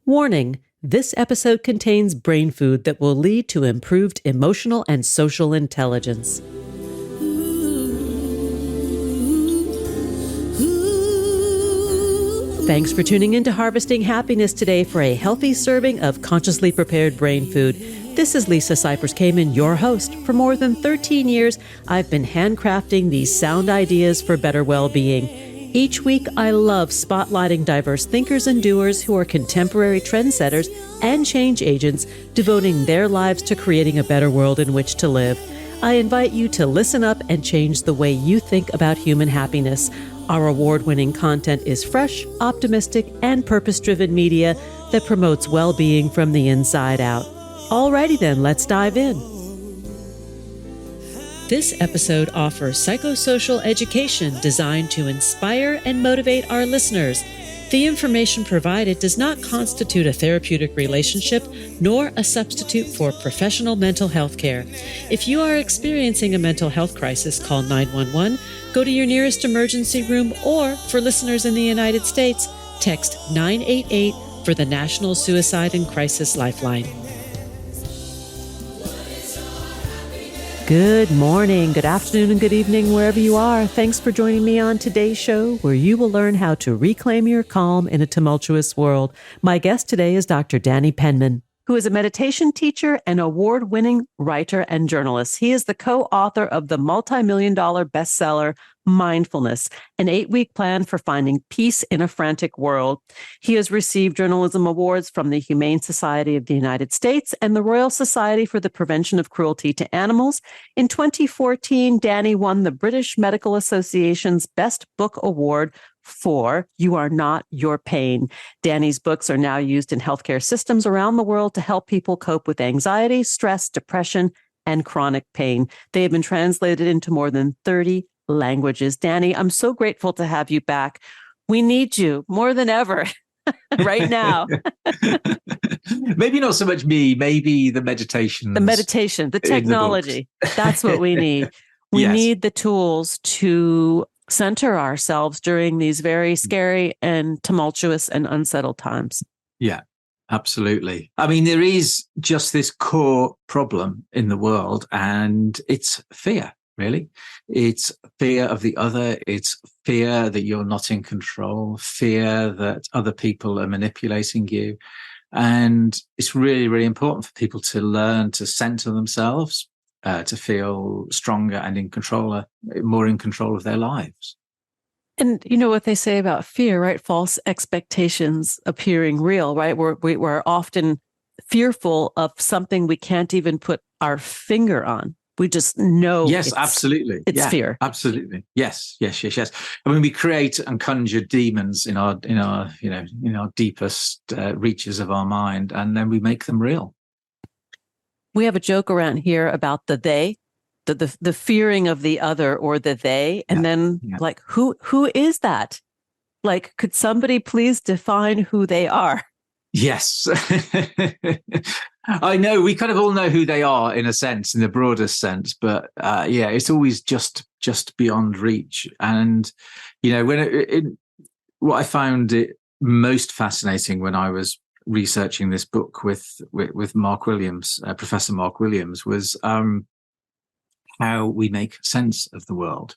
Warning: this episode contains brain food that will lead to improved emotional and social intelligence. Thanks for tuning in to Harvesting Happiness today for a healthy serving of consciously prepared brain food. This is Lisa Cypers Kamen, your host. For more than 13 years, I've been handcrafting these sound ideas for better well-being. Each week, I love spotlighting diverse thinkers and doers who are contemporary trendsetters and change agents, devoting their lives to creating a better world in which to live. I invite you to listen up and change the way you think about human happiness. Our award-winning content is fresh, optimistic, and purpose-driven media that promotes well-being from the inside out. Alrighty then, let's dive in. This episode offers psychosocial education designed to inspire and motivate our listeners. The information provided does not constitute a therapeutic relationship nor a substitute for professional mental health care. If you are experiencing a mental health crisis, call 911, go to your nearest emergency room, or for listeners in the United States, text 988 for the National Suicide and Crisis Lifeline. Good morning, good afternoon, and good evening, wherever you are. Thanks for joining me on today's show, where you will learn how to reclaim your calm in a tumultuous world. My guest today is Dr. Danny Penman, who is a meditation teacher and award-winning writer and journalist. He is the co-author of the multi-million-dollar bestseller, Mindfulness, an 8-week plan for finding peace in a frantic world. He has received journalism awards from the Humane Society of the United States and the Royal Society for the Prevention of Cruelty to Animals. In 2014, Danny won the British Medical Association's Best Book Award for You Are Not Your Pain. Danny's books are now used in healthcare systems around the world to help people cope with anxiety, stress, depression, and chronic pain. They have been translated into more than 30 languages. Danny, I'm so grateful to have you back. We need you more than ever right now. Maybe not so much me, maybe the meditation. The technology. That's what we need. We need the tools to center ourselves during these very scary and tumultuous and unsettled times. Yeah, absolutely. I mean, there is just this core problem in the world, and it's fear, really. It's fear of the other. It's fear that you're not in control, fear that other people are manipulating you. And it's really, really important for people to learn to center themselves, to feel stronger and more in control of their lives. And you know what they say about fear, right? False expectations appearing real, right? We're often fearful of something we can't even put our finger on. We just know. Yes, absolutely. It's fear. Absolutely. Yes. I mean, we create and conjure demons in our deepest reaches of our mind, and then we make them real. We have a joke around here about the they, the fearing of the other or the they, and then like who is that? Like, could somebody please define who they are? Yes. I know we kind of all know who they are in a sense, in the broadest sense, but it's always just beyond reach. And what I found it most fascinating when I was researching this book with Mark Williams, Professor Mark Williams, was how we make sense of the world,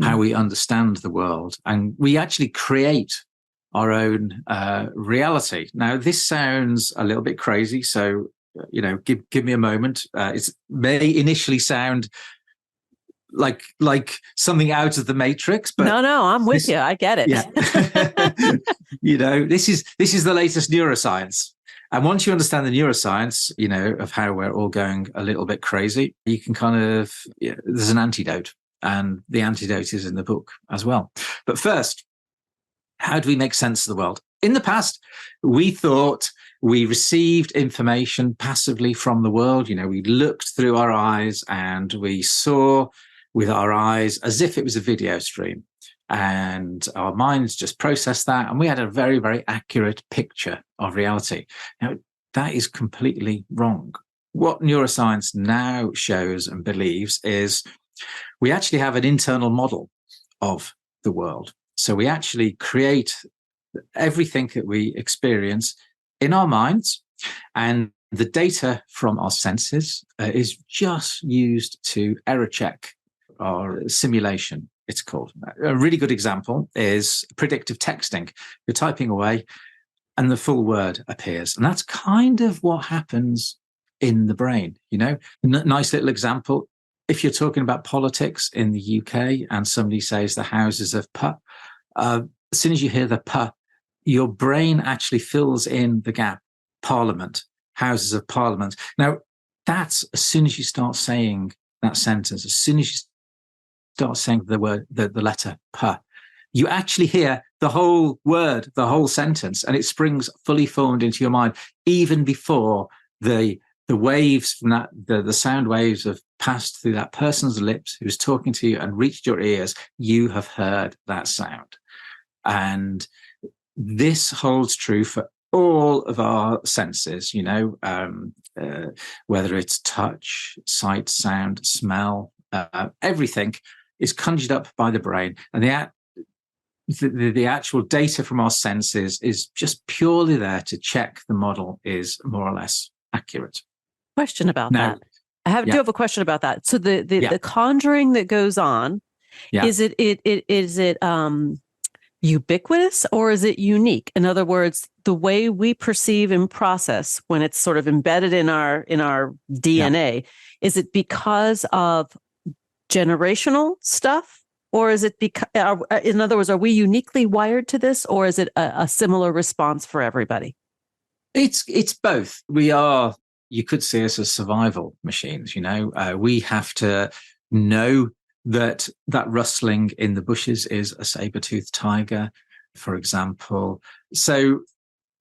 how we understand the world, and we actually create our own reality. Now, this sounds a little bit crazy, so give me a moment. It may initially sound like something out of the Matrix, but no, I'm with you. I get it. Yeah. This is the latest neuroscience. And once you understand the neuroscience, of how we're all going a little bit crazy, you can there's an antidote, and the antidote is in the book as well. But first, how do we make sense of the world? In the past, we thought we received information passively from the world. We looked through our eyes and we saw with our eyes as if it was a video stream. And our minds just processed that, and we had a very, very accurate picture of reality. Now, that is completely wrong. What neuroscience now shows and believes is we actually have an internal model of the world. So we actually create everything that we experience in our minds, and the data from our senses is just used to error check our simulation, it's called. A really good example is predictive texting. You're typing away and the full word appears. And that's kind of what happens in the brain, Nice little example. If you're talking about politics in the UK and somebody says the Houses of P, as soon as you hear the P, your brain actually fills in the gap. Parliament, Houses of Parliament. Now, that's as soon as you start saying that sentence, as soon as you start saying the word, the letter P, you actually hear the whole word, the whole sentence, and it springs fully formed into your mind, even before the waves from that, the sound waves have passed through that person's lips who's talking to you and reached your ears. You have heard that sound. And this holds true for all of our senses, whether it's touch, sight, sound, smell, everything is conjured up by the brain. And the actual data from our senses is just purely there to check the model is more or less accurate. Question about that. I do have a question about that. So the conjuring that goes on, is it ubiquitous or is it unique? In other words, the way we perceive and process when it's sort of embedded in our DNA, is it because of generational stuff, or is it because, in other words, are we uniquely wired to this, or is it a similar response for everybody? It's both. We are, you could see us as survival machines. We have to know that rustling in the bushes is a saber-toothed tiger, for example. So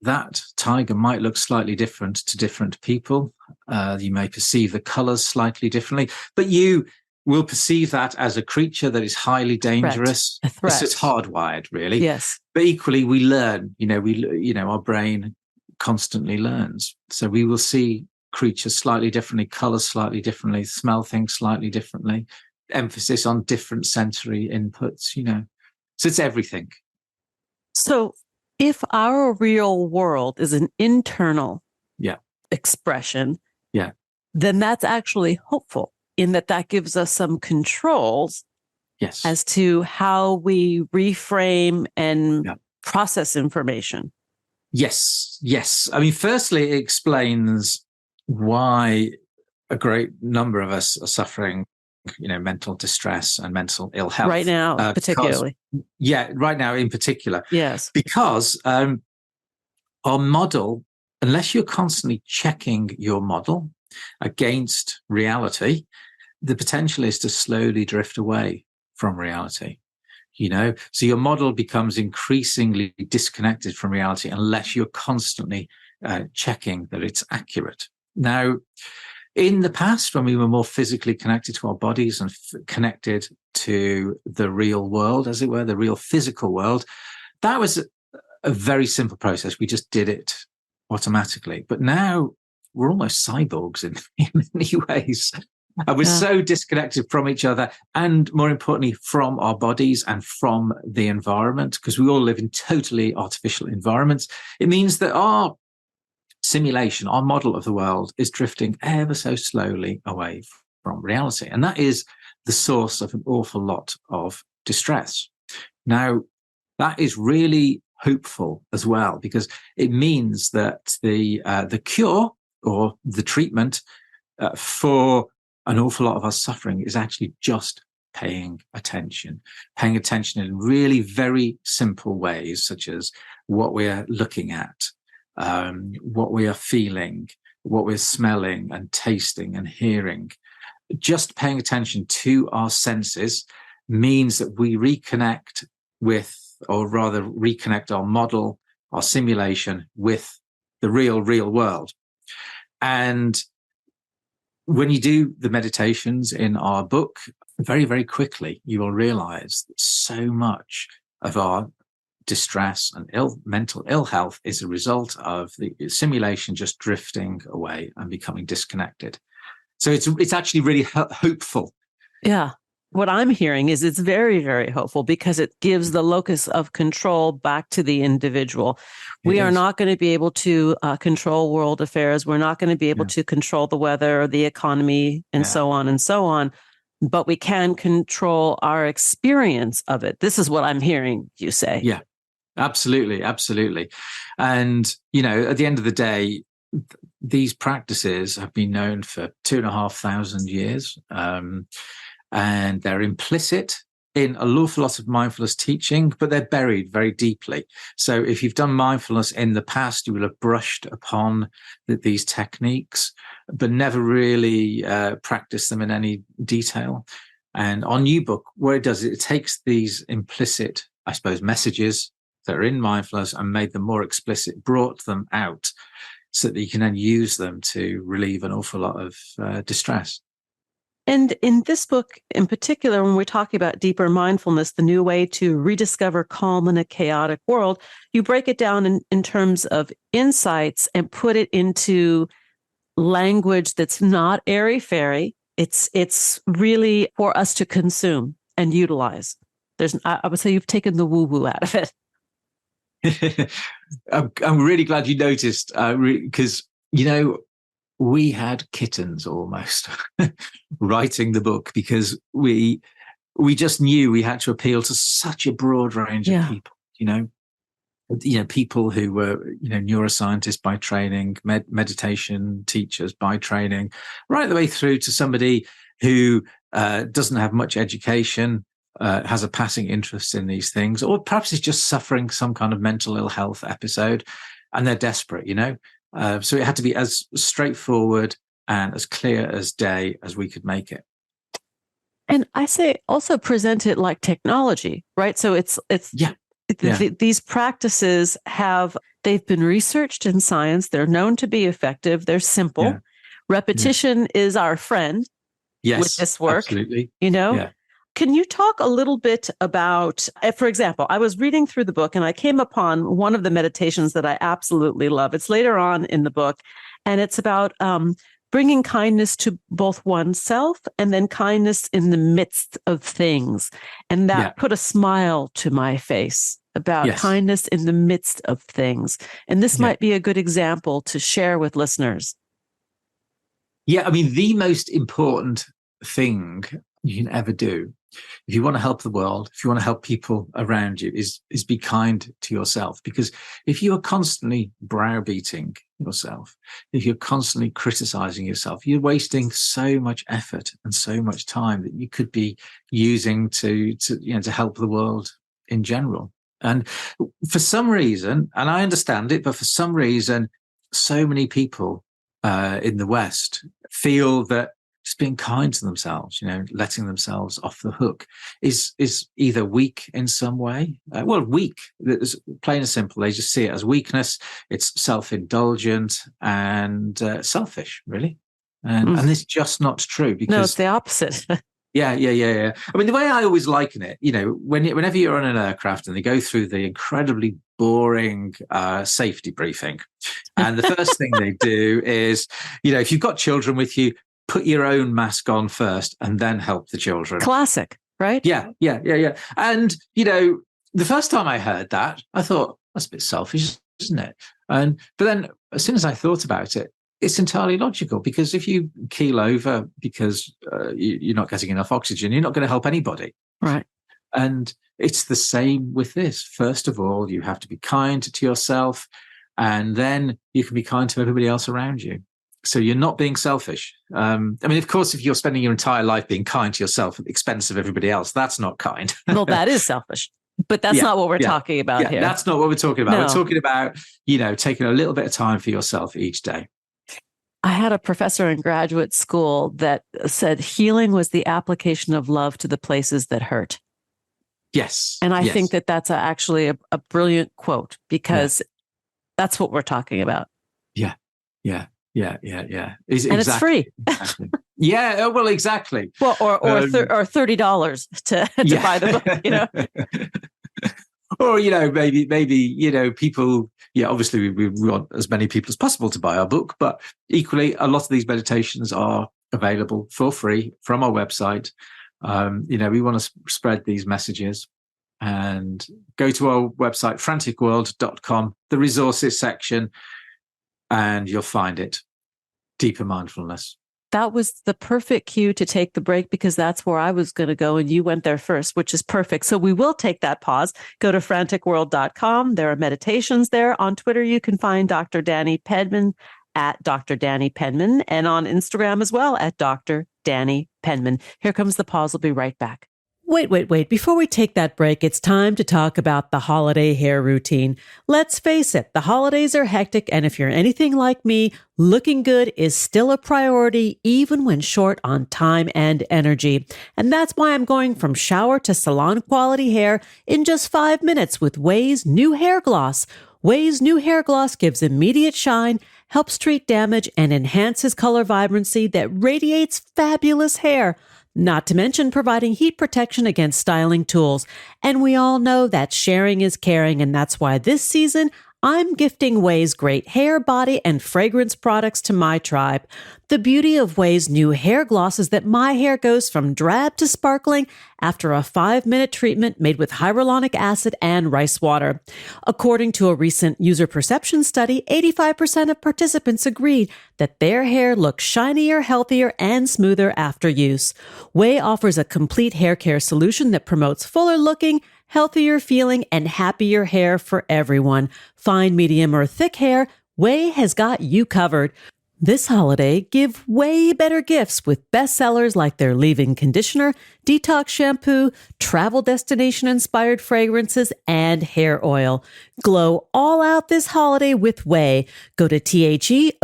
that tiger might look slightly different to different people. You may perceive the colors slightly differently, but you will perceive that as a creature that is highly dangerous. A threat. It's hardwired, really. Yes. But equally, we learn. Our brain constantly learns. So we will see creatures slightly differently, colors slightly differently, smell things slightly differently. Emphasis on different sensory inputs, So it's everything. So if our real world is an internal expression, then that's actually hopeful in that gives us some controls as to how we reframe and process information. Yes. I mean, firstly, it explains why a great number of us are suffering mental distress and mental ill health. Right now, particularly. Right now in particular. Yes. Because our model, unless you're constantly checking your model against reality, the potential is to slowly drift away from reality. So your model becomes increasingly disconnected from reality unless you're constantly checking that it's accurate. Now, in the past, when we were more physically connected to our bodies and connected to the real world, as it were, the real physical world, that was a very simple process. We just did it automatically. But now we're almost cyborgs in many ways. And we're so disconnected from each other and, more importantly, from our bodies and from the environment, because we all live in totally artificial environments. It means that our simulation, our model of the world, is drifting ever so slowly away from reality. And that is the source of an awful lot of distress. Now, that is really hopeful as well, because it means that the cure or the treatment for an awful lot of our suffering is actually just paying attention in really very simple ways, such as what we're looking at, what we are feeling, what we're smelling and tasting and hearing. Just paying attention to our senses means that we reconnect with, or rather reconnect our model, our simulation with the real world. And when you do the meditations in our book, very, very quickly, you will realize that so much of our distress and mental ill health is a result of the simulation just drifting away and becoming disconnected. So it's actually really hopeful. Yeah. what I'm hearing is it's very, very hopeful because it gives the locus of control back to the individual. We are not going to be able to control world affairs. We're not going to be able to control the weather or the economy and so on and so on. But we can control our experience of it. This is what I'm hearing you say. Yeah, absolutely. Absolutely. And, at the end of the day, these practices have been known for 2,500 years. And they're implicit in an awful lot of mindfulness teaching, but they're buried very deeply. So if you've done mindfulness in the past, you will have brushed upon these techniques, but never really practiced them in any detail. And on New Book, what it does, it takes these implicit, I suppose, messages that are in mindfulness and made them more explicit, brought them out so that you can then use them to relieve an awful lot of distress. And in this book in particular, when we're talking about deeper mindfulness, the new way to rediscover calm in a chaotic world, you break it down in terms of insights and put it into language that's not airy-fairy. It's really for us to consume and utilize. I would say you've taken the woo-woo out of it. I'm really glad you noticed, because, we had kittens almost writing the book because we just knew we had to appeal to such a broad range of people, people who were, neuroscientists by training, meditation teachers by training, right the way through to somebody who doesn't have much education, has a passing interest in these things, or perhaps is just suffering some kind of mental ill health episode and they're desperate, So it had to be as straightforward and as clear as day as we could make it. And I say also present it like technology, right? So these practices they've been researched in science. They're known to be effective. They're simple. Yeah. Repetition is our friend with this work. Absolutely. Can you talk a little bit about, for example, I was reading through the book and I came upon one of the meditations that I absolutely love. It's later on in the book, and it's about bringing kindness to both oneself and then kindness in the midst of things. And that put a smile to my face about kindness in the midst of things. And this might be a good example to share with listeners. Yeah, I mean, the most important thing you can ever do if you want to help the world, if you want to help people around you, is be kind to yourself. Because if you are constantly browbeating yourself, if you're constantly criticizing yourself, you're wasting so much effort and so much time that you could be using to help the world in general. And for some reason, and I understand it, but for some reason, so many people in the West feel that just being kind to themselves, letting themselves off the hook is either weak in some way. Weak, it's plain and simple. They just see it as weakness. It's self-indulgent and selfish, really. And it's just not true. Because no, it's the opposite. Yeah. I mean, the way I always liken it, whenever you're on an aircraft and they go through the incredibly boring safety briefing, and the first thing they do is, if you've got children with you, put your own mask on first and then help the children. Classic, right? Yeah. And, the first time I heard that, I thought, that's a bit selfish, isn't it? But then as soon as I thought about it, it's entirely logical, because if you keel over because you're not getting enough oxygen, you're not going to help anybody. Right. And it's the same with this. First of all, you have to be kind to yourself, and then you can be kind to everybody else around you. So you're not being selfish. Of course, if you're spending your entire life being kind to yourself at the expense of everybody else, that's not kind. Well, that is selfish. But that's not what we're talking about here. That's not what we're talking about. No. We're talking about, taking a little bit of time for yourself each day. I had a professor in graduate school that said healing was the application of love to the places that hurt. Yes. And I think that that's actually a brilliant quote, because that's what we're talking about. Yeah. And it's free. Exactly. Yeah. Well, exactly. Well, or $30 to buy the book. Or maybe people. Yeah, obviously we want as many people as possible to buy our book, but equally, a lot of these meditations are available for free from our website. We want to spread these messages. And go to our website, franticworld.com, the resources section, and you'll find it. Deeper mindfulness. That was the perfect cue to take the break, because that's where I was going to go and you went there first, which is perfect. So we will take that pause. Go to franticworld.com. There are meditations there. On Twitter, you can find Dr. Danny Penman at Dr. Danny Penman, and on Instagram as well at Dr. Danny Penman. Here comes the pause. We'll be right back. Wait. Before we take that break, it's time to talk about the holiday hair routine. Let's face it, the holidays are hectic, and if you're anything like me, looking good is still a priority, even when short on time and energy. And that's why I'm going from shower to salon quality hair in just 5 minutes with Ouai's new hair gloss. Ouai's new hair gloss gives immediate shine, helps treat damage, and enhances color vibrancy that radiates fabulous hair. Not to mention providing heat protection against styling tools. And we all know that sharing is caring, and that's why this season I'm gifting Ouai's great hair, body, and fragrance products to my tribe. The beauty of Ouai's new hair gloss is that my hair goes from drab to sparkling after a 5-minute treatment made with hyaluronic acid and rice water. According to a recent user perception study, 85% of participants agreed that their hair looks shinier, healthier, and smoother after use. Ouai offers a complete hair care solution that promotes fuller looking, healthier feeling, and happier hair for everyone. Fine, medium, or thick hair, Ouai has got you covered. This holiday, give way better gifts with bestsellers like their leave-in conditioner, detox shampoo, travel destination-inspired fragrances, and hair oil. Glow all out this holiday with Ouai. Go to theouai.com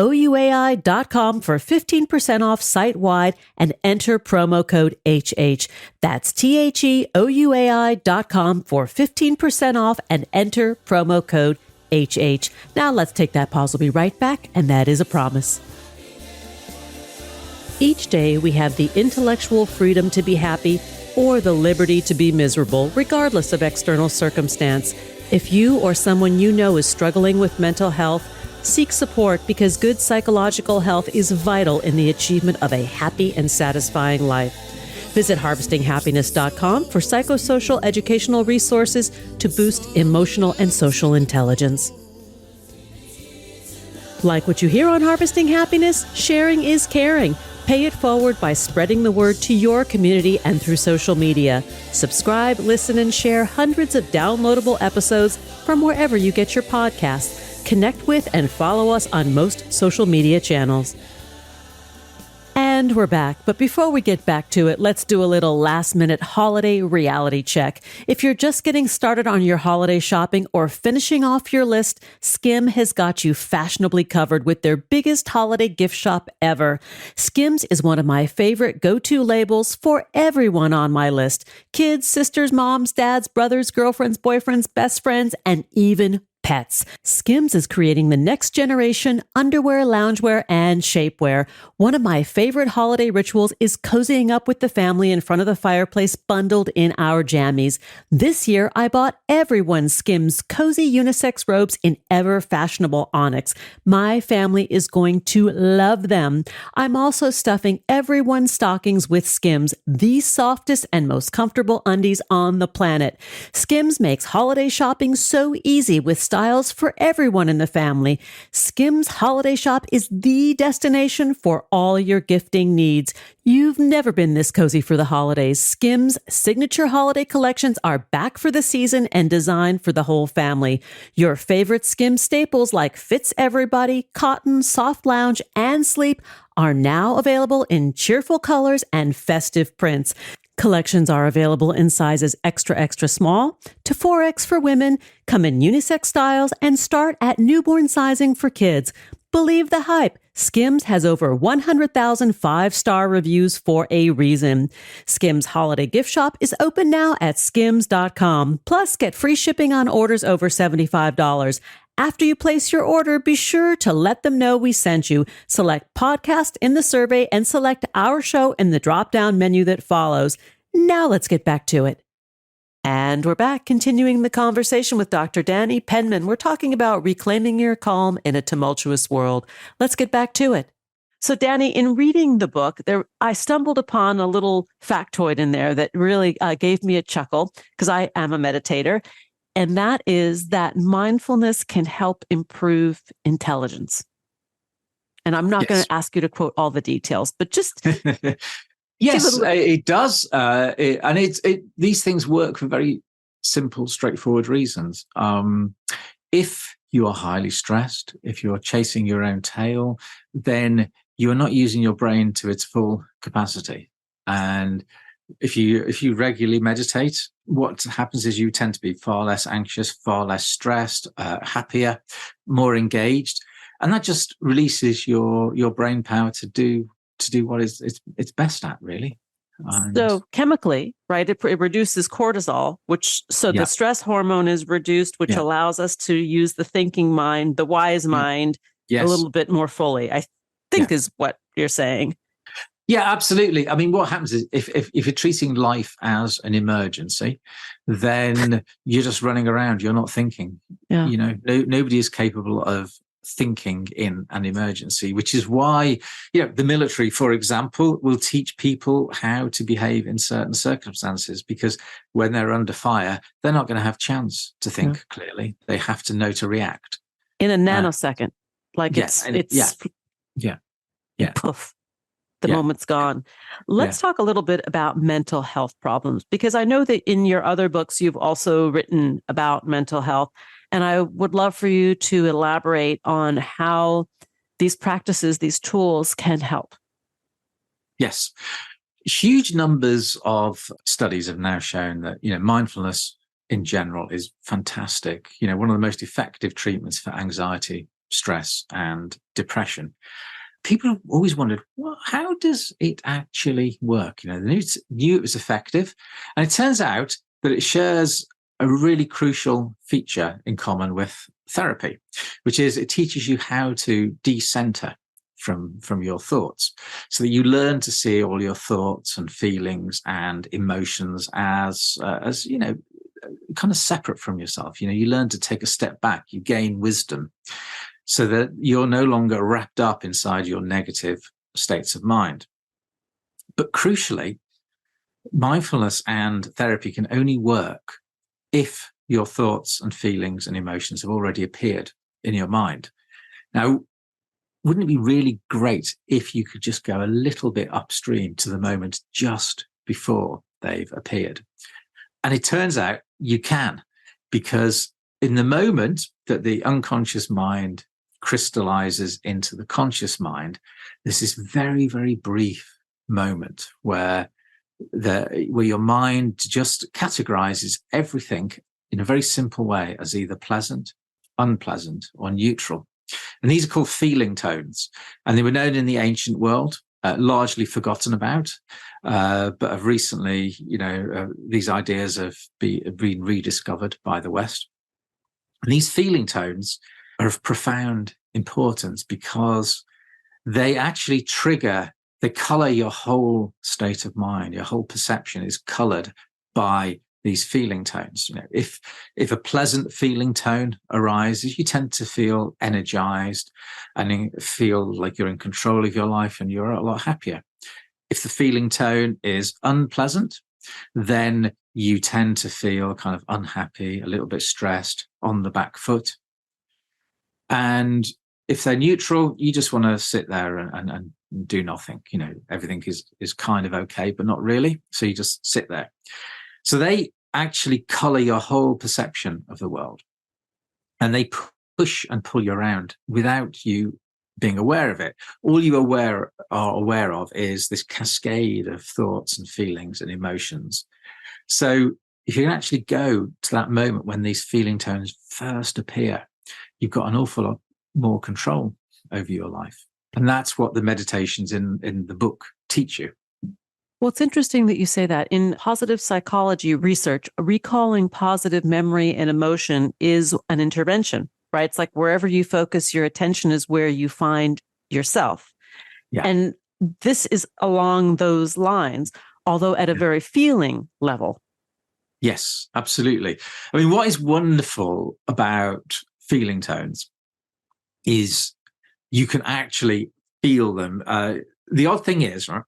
for 15% off site-wide and enter promo code HH. That's theouai.com for 15% off and enter promo code HH. Now let's take that pause. We'll be right back, and that is a promise. Each day we have the intellectual freedom to be happy or the liberty to be miserable, regardless of external circumstance. If you or someone you know is struggling with mental health, seek support, because good psychological health is vital in the achievement of a happy and satisfying life. Visit harvestinghappiness.com for psychosocial educational resources to boost emotional and social intelligence. Like what you hear on Harvesting Happiness? Sharing is caring. Pay it forward by spreading the word to your community and through social media. Subscribe, listen, and share hundreds of downloadable episodes from wherever you get your podcasts. Connect with and follow us on most social media channels. And we're back. But before we get back to it, let's do a little last-minute holiday reality check. If you're just getting started on your holiday shopping or finishing off your list, Skimm has got you fashionably covered with their biggest holiday gift shop ever. Skims is one of my favorite go-to labels for everyone on my list. Kids, sisters, moms, dads, brothers, girlfriends, boyfriends, best friends, and even pets. Skims is creating the next generation underwear, loungewear, and shapewear. One of my favorite holiday rituals is cozying up with the family in front of the fireplace bundled in our jammies. This year, I bought everyone Skims cozy unisex robes in ever fashionable onyx. My family is going to love them. I'm also stuffing everyone's stockings with Skims, the softest and most comfortable undies on the planet. Skims makes holiday shopping so easy with styles for everyone in the family. Skims Holiday Shop is the destination for all your gifting needs. You've never been this cozy for the holidays. Skims' signature holiday collections are back for the season and designed for the whole family. Your favorite Skims staples like Fits Everybody, Cotton, Soft Lounge, and Sleep are now available in cheerful colors and festive prints. Collections are available in sizes extra, extra small to 4X for women, come in unisex styles, and start at newborn sizing for kids. Believe the hype. Skims has over 100,000 5-star reviews for a reason. Skims Holiday Gift Shop is open now at skims.com. Plus, get free shipping on orders over $75. After you place your order, be sure to let them know we sent you. Select podcast in the survey and select our show in the drop-down menu that follows. Now let's get back to it. And we're back, continuing the conversation with Dr. Danny Penman. We're talking about reclaiming your calm in a tumultuous world. Let's get back to it. So, Danny, in reading the book, I stumbled upon a little factoid in there that really gave me a chuckle because I am a meditator. And that is that mindfulness can help improve intelligence. And I'm not going Yes. to ask you to quote all the details, but just Yes, it does. These things work for very simple, straightforward reasons. If you are highly stressed, if you're chasing your own tail, then you are not using your brain to its full capacity. And if you regularly meditate, what happens is you tend to be far less anxious, far less stressed, happier, more engaged, and that just releases your brain power to do what it's best at, really. So chemically, right, it reduces cortisol, the stress hormone is reduced, which allows us to use the thinking mind, the wise mind, a little bit more fully, I think is what you're saying. Yeah, absolutely. I mean, what happens is if you're treating life as an emergency, then you're just running around. You're not thinking. Yeah. Nobody is capable of thinking in an emergency, which is why, the military, for example, will teach people how to behave in certain circumstances, because when they're under fire, they're not going to have chance to think clearly. They have to know to react in a nanosecond. Poof. The moment's gone. Let's talk a little bit about mental health problems, because I know that in your other books, you've also written about mental health. And I would love for you to elaborate on how these practices, these tools can help. Yes. Huge numbers of studies have now shown that, mindfulness in general is fantastic. One of the most effective treatments for anxiety, stress, and depression. People have always wondered, well, how does it actually work? They knew it was effective. And it turns out that it shares a really crucial feature in common with therapy, which is it teaches you how to decenter from your thoughts, so that you learn to see all your thoughts and feelings and emotions as kind of separate from yourself. You learn to take a step back, you gain wisdom, so that you're no longer wrapped up inside your negative states of mind. But crucially, mindfulness and therapy can only work if your thoughts and feelings and emotions have already appeared in your mind. Now, wouldn't it be really great if you could just go a little bit upstream to the moment just before they've appeared? And it turns out you can, because in the moment that the unconscious mind crystallizes into the conscious mind, there's this very, very brief moment where your mind just categorizes everything in a very simple way as either pleasant, unpleasant, or neutral. And these are called feeling tones. And they were known in the ancient world, largely forgotten about, but have recently, these ideas have been rediscovered by the West. And these feeling tones are of profound importance because they actually they color your whole state of mind. Your whole perception is colored by these feeling tones. If a pleasant feeling tone arises, you tend to feel energized and feel like you're in control of your life and you're a lot happier. If the feeling tone is unpleasant, then you tend to feel kind of unhappy, a little bit stressed, on the back foot. And if they're neutral, you just want to sit there and do nothing. Everything is kind of okay, but not really. So you just sit there. So they actually color your whole perception of the world, and they push and pull you around without you being aware of it. All you are aware of is this cascade of thoughts and feelings and emotions. So if you can actually go to that moment when these feeling tones first appear, you've got an awful lot more control over your life. And that's what the meditations in the book teach you. Well, it's interesting that you say that. In positive psychology research, recalling positive memory and emotion is an intervention, right? It's like wherever you focus your attention is where you find yourself. Yeah. And this is along those lines, although at a very feeling level. Yes, absolutely. I mean, what is wonderful about feeling tones is you can actually feel them. The odd thing is, right,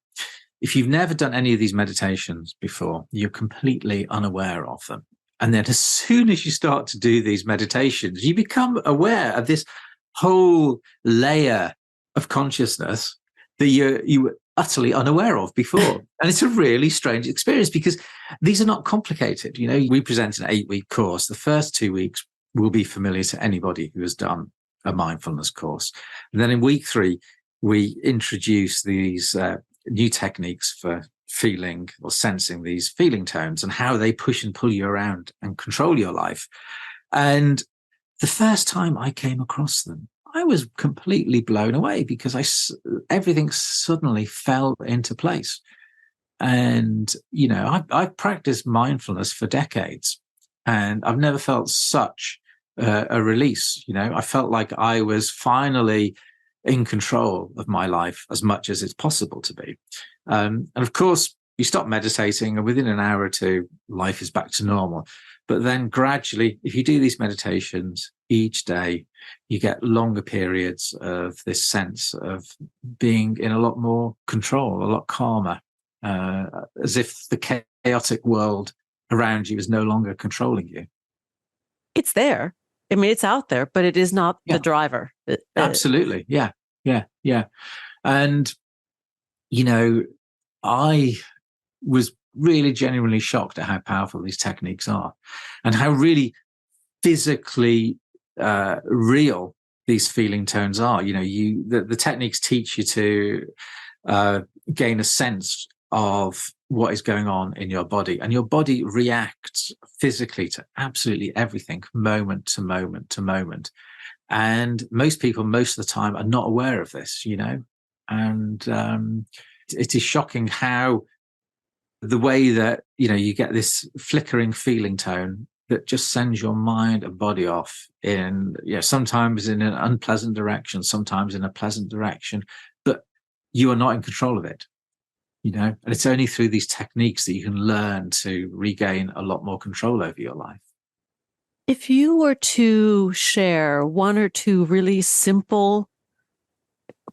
if you've never done any of these meditations before, you're completely unaware of them. And then as soon as you start to do these meditations, you become aware of this whole layer of consciousness that you were utterly unaware of before. And it's a really strange experience because these are not complicated. You know, we present an 8-week course. The first 2 weeks will be familiar to anybody who has done a mindfulness course. And then in week 3, we introduce these new techniques for feeling or sensing these feeling tones and how they push and pull you around and control your life. And the first time I came across them, I was completely blown away because everything suddenly fell into place. And, you know, I've practiced mindfulness for decades and I've never felt such a release. You know, I felt like I was finally in control of my life as much as it's possible to be. And of course, you stop meditating and within an hour or two, life is back to normal. But then gradually, if you do these meditations each day, you get longer periods of this sense of being in a lot more control, a lot calmer, as if the chaotic world around you is no longer controlling you. It's there. I mean, it's out there, but it is not the driver. Absolutely. Yeah. And, you know, I was really genuinely shocked at how powerful these techniques are and how really physically real these feeling tones are. You know, the techniques teach you to gain a sense of what is going on in your body, and your body reacts physically to absolutely everything, moment to moment to moment. And most people, most of the time, are not aware of this, you know, and it is shocking how the way that, you know, you get this flickering feeling tone that just sends your mind and body off in, you know, sometimes in an unpleasant direction, sometimes in a pleasant direction, but you are not in control of it, you know, and it's only through these techniques that you can learn to regain a lot more control over your life. If you were to share one or two really simple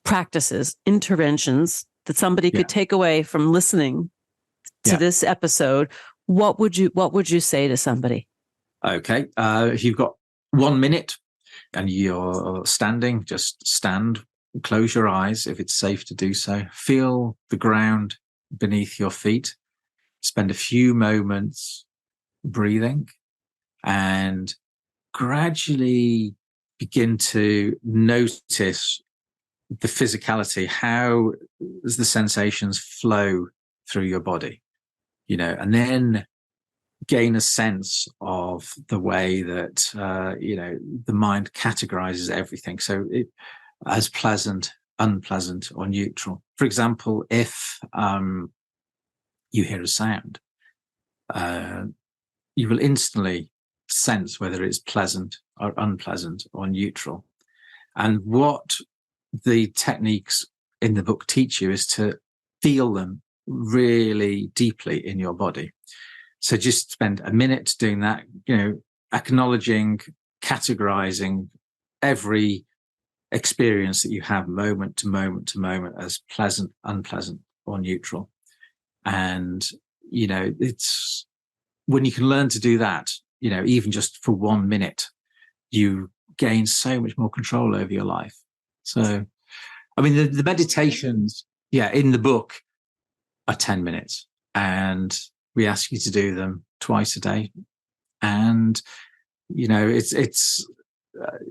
practices, interventions that somebody could take away from listening to this episode, what would you say to somebody? Okay. If you've got 1 minute and you're standing, just stand, close your eyes if it's safe to do so. Feel the ground beneath your feet. Spend a few moments breathing and gradually begin to notice the physicality. How does the sensations flow through your body? You know, and then gain a sense of the way that, you know, the mind categorizes everything. So it as pleasant, unpleasant, or neutral. For example, if you hear a sound, you will instantly sense whether it's pleasant or unpleasant or neutral. And what the techniques in the book teach you is to feel them really deeply in your body. So just spend a minute doing that, you know, acknowledging, categorizing every experience that you have moment to moment to moment as pleasant, unpleasant, or neutral. And, you know, it's when you can learn to do that, you know, even just for 1 minute, you gain so much more control over your life. So, I mean, the meditations, in the book are 10 minutes and we ask you to do them twice a day. And, you know, it's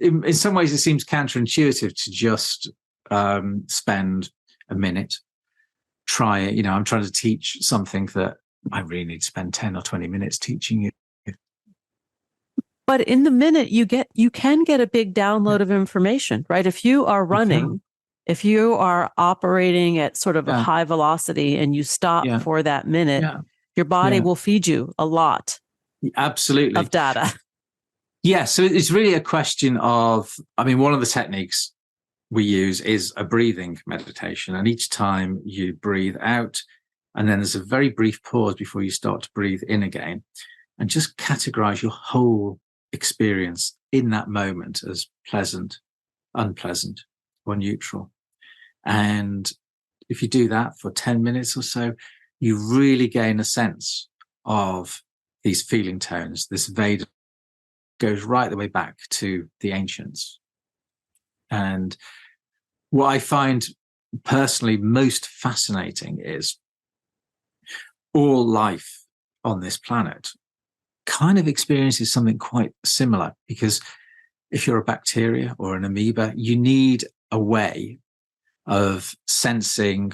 in some ways it seems counterintuitive to just spend a minute. Try it. You know, I'm trying to teach something that I really need to spend 10 or 20 minutes teaching you. But in the minute you can get a big download of information, right? If you are running, if you are operating at sort of a high velocity and you stop for that minute, your body will feed you a lot absolutely of data. Yeah. So it's really a question of, I mean, one of the techniques we use is a breathing meditation. And each time you breathe out, and then there's a very brief pause before you start to breathe in again, and just categorize your whole experience in that moment as pleasant, unpleasant, or neutral. And if you do that for 10 minutes or so, you really gain a sense of these feeling tones. This Veda goes right the way back to the ancients. And what I find personally most fascinating is all life on this planet kind of experiences something quite similar, because if you're a bacteria or an amoeba, you need a way of sensing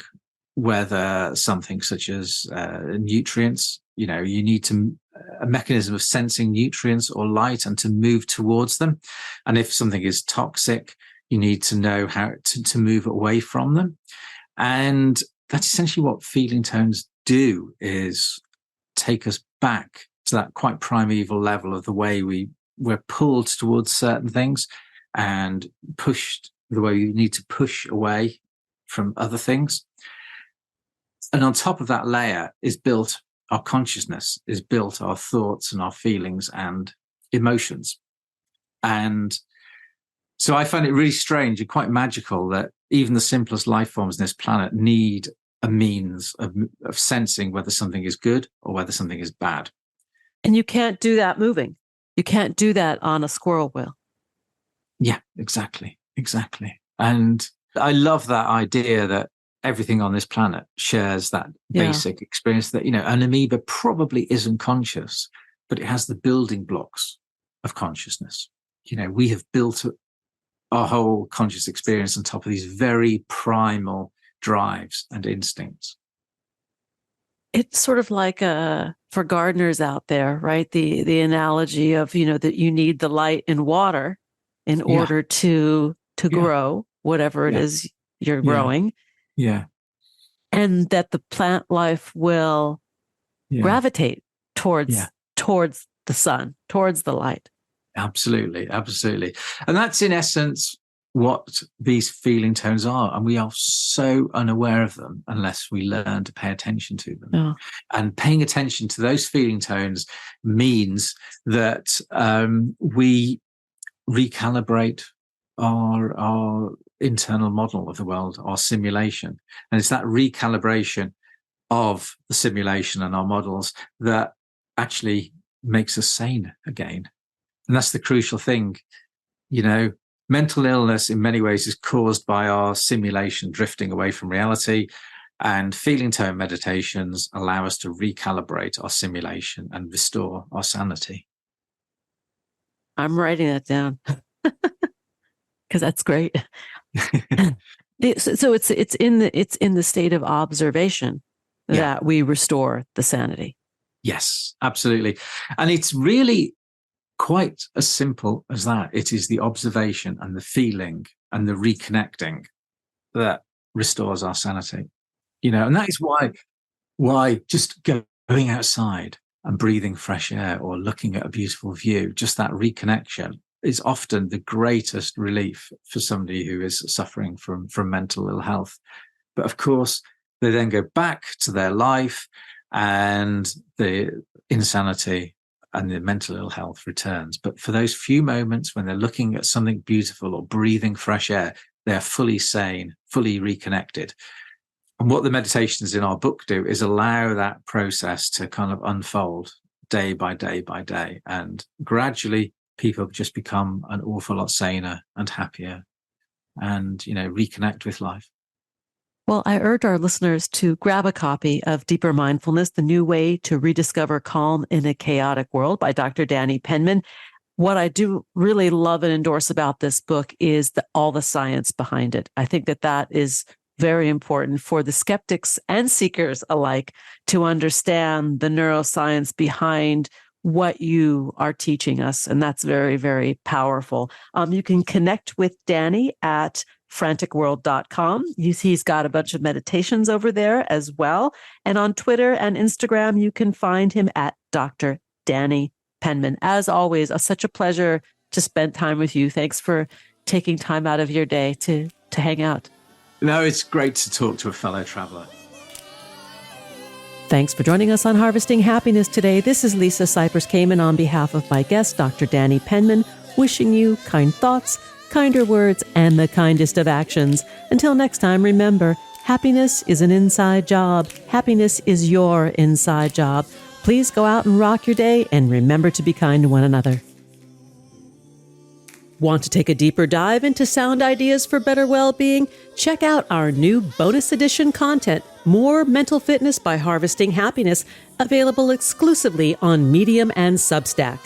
whether something such as nutrients, you need a mechanism of sensing nutrients or light and to move towards them. And if something is toxic, you need to know how to move away from them. And that's essentially what feeling tones do, is take us back to that quite primeval level of the way we're pulled towards certain things and pushed the way you need to push away from other things. And on top of that layer is built our consciousness, is built our thoughts and our feelings and emotions. And so I find it really strange and quite magical that even the simplest life forms on this planet need a means of sensing whether something is good or whether something is bad. And you can't do that moving. You can't do that on a squirrel wheel. Yeah, exactly. And I love that idea that everything on this planet shares that basic experience, that, an amoeba probably isn't conscious, but it has the building blocks of consciousness. We have built our whole conscious experience on top of these very primal drives and instincts. It's sort of like for gardeners out there, right? The analogy of, that you need the light and water in order to grow whatever it is you're growing. Yeah. And that the plant life will gravitate towards the sun, towards the light. Absolutely. And that's in essence what these feeling tones are. And we are so unaware of them unless we learn to pay attention to them. Oh. And paying attention to those feeling tones means that we recalibrate our internal model of the world, our simulation. And it's that recalibration of the simulation and our models that actually makes us sane again. And that's the crucial thing. Mental illness in many ways is caused by our simulation drifting away from reality, and feeling tone meditations allow us to recalibrate our simulation and restore our sanity. I'm writing that down because that's great. So it's in the state of observation that we restore the sanity. Yes, absolutely. And it's really quite as simple as that. It is the observation and the feeling and the reconnecting that restores our sanity. And that is why just going outside and breathing fresh air or looking at a beautiful view, just that reconnection is often the greatest relief for somebody who is suffering from mental ill health. But of course, they then go back to their life and the insanity and the mental ill health returns. But for those few moments when they're looking at something beautiful or breathing fresh air, they're fully sane, fully reconnected. And what the meditations in our book do is allow that process to kind of unfold day by day by day. And gradually people just become an awful lot saner and happier and, reconnect with life. Well, I urge our listeners to grab a copy of Deeper Mindfulness, The New Way to Rediscover Calm in a Chaotic World by Dr. Danny Penman. What I do really love and endorse about this book is all the science behind it. I think that is very important for the skeptics and seekers alike to understand the neuroscience behind what you are teaching us. And that's very, very powerful. You can connect with Danny at franticworld.com. He's got a bunch of meditations over there as well. And on Twitter and Instagram, you can find him at Dr. Danny Penman. As always, such a pleasure to spend time with you. Thanks for taking time out of your day to hang out. No, it's great to talk to a fellow traveler. Thanks for joining us on Harvesting Happiness today. This is Lisa Cypers Kamen on behalf of my guest, Dr. Danny Penman, wishing you kind thoughts, kinder words, and the kindest of actions. Until next time, remember, happiness is an inside job. Happiness is your inside job. Please go out and rock your day, and remember to be kind to one another. Want to take a deeper dive into sound ideas for better well-being? Check out our new bonus edition content, More Mental Fitness by Harvesting Happiness, available exclusively on Medium and Substack.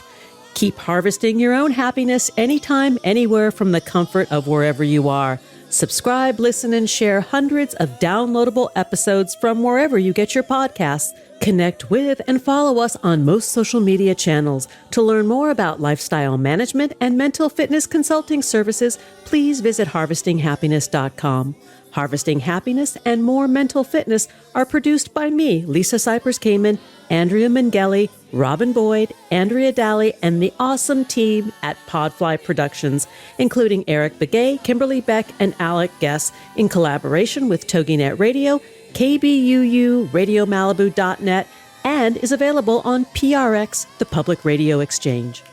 Keep harvesting your own happiness anytime, anywhere from the comfort of wherever you are. Subscribe, listen, and share hundreds of downloadable episodes from wherever you get your podcasts. Connect with and follow us on most social media channels. To learn more about lifestyle management and mental fitness consulting services, please visit harvestinghappiness.com. Harvesting Happiness and More Mental Fitness are produced by me, Lisa Cypers Kamen, Andrea Mengele, Robin Boyd, Andrea Daly, and the awesome team at Podfly Productions, including Eric Begay, Kimberly Beck, and Alec Guess, in collaboration with TogiNet Radio, KBUU, RadioMalibu.net, and is available on PRX, the Public Radio Exchange.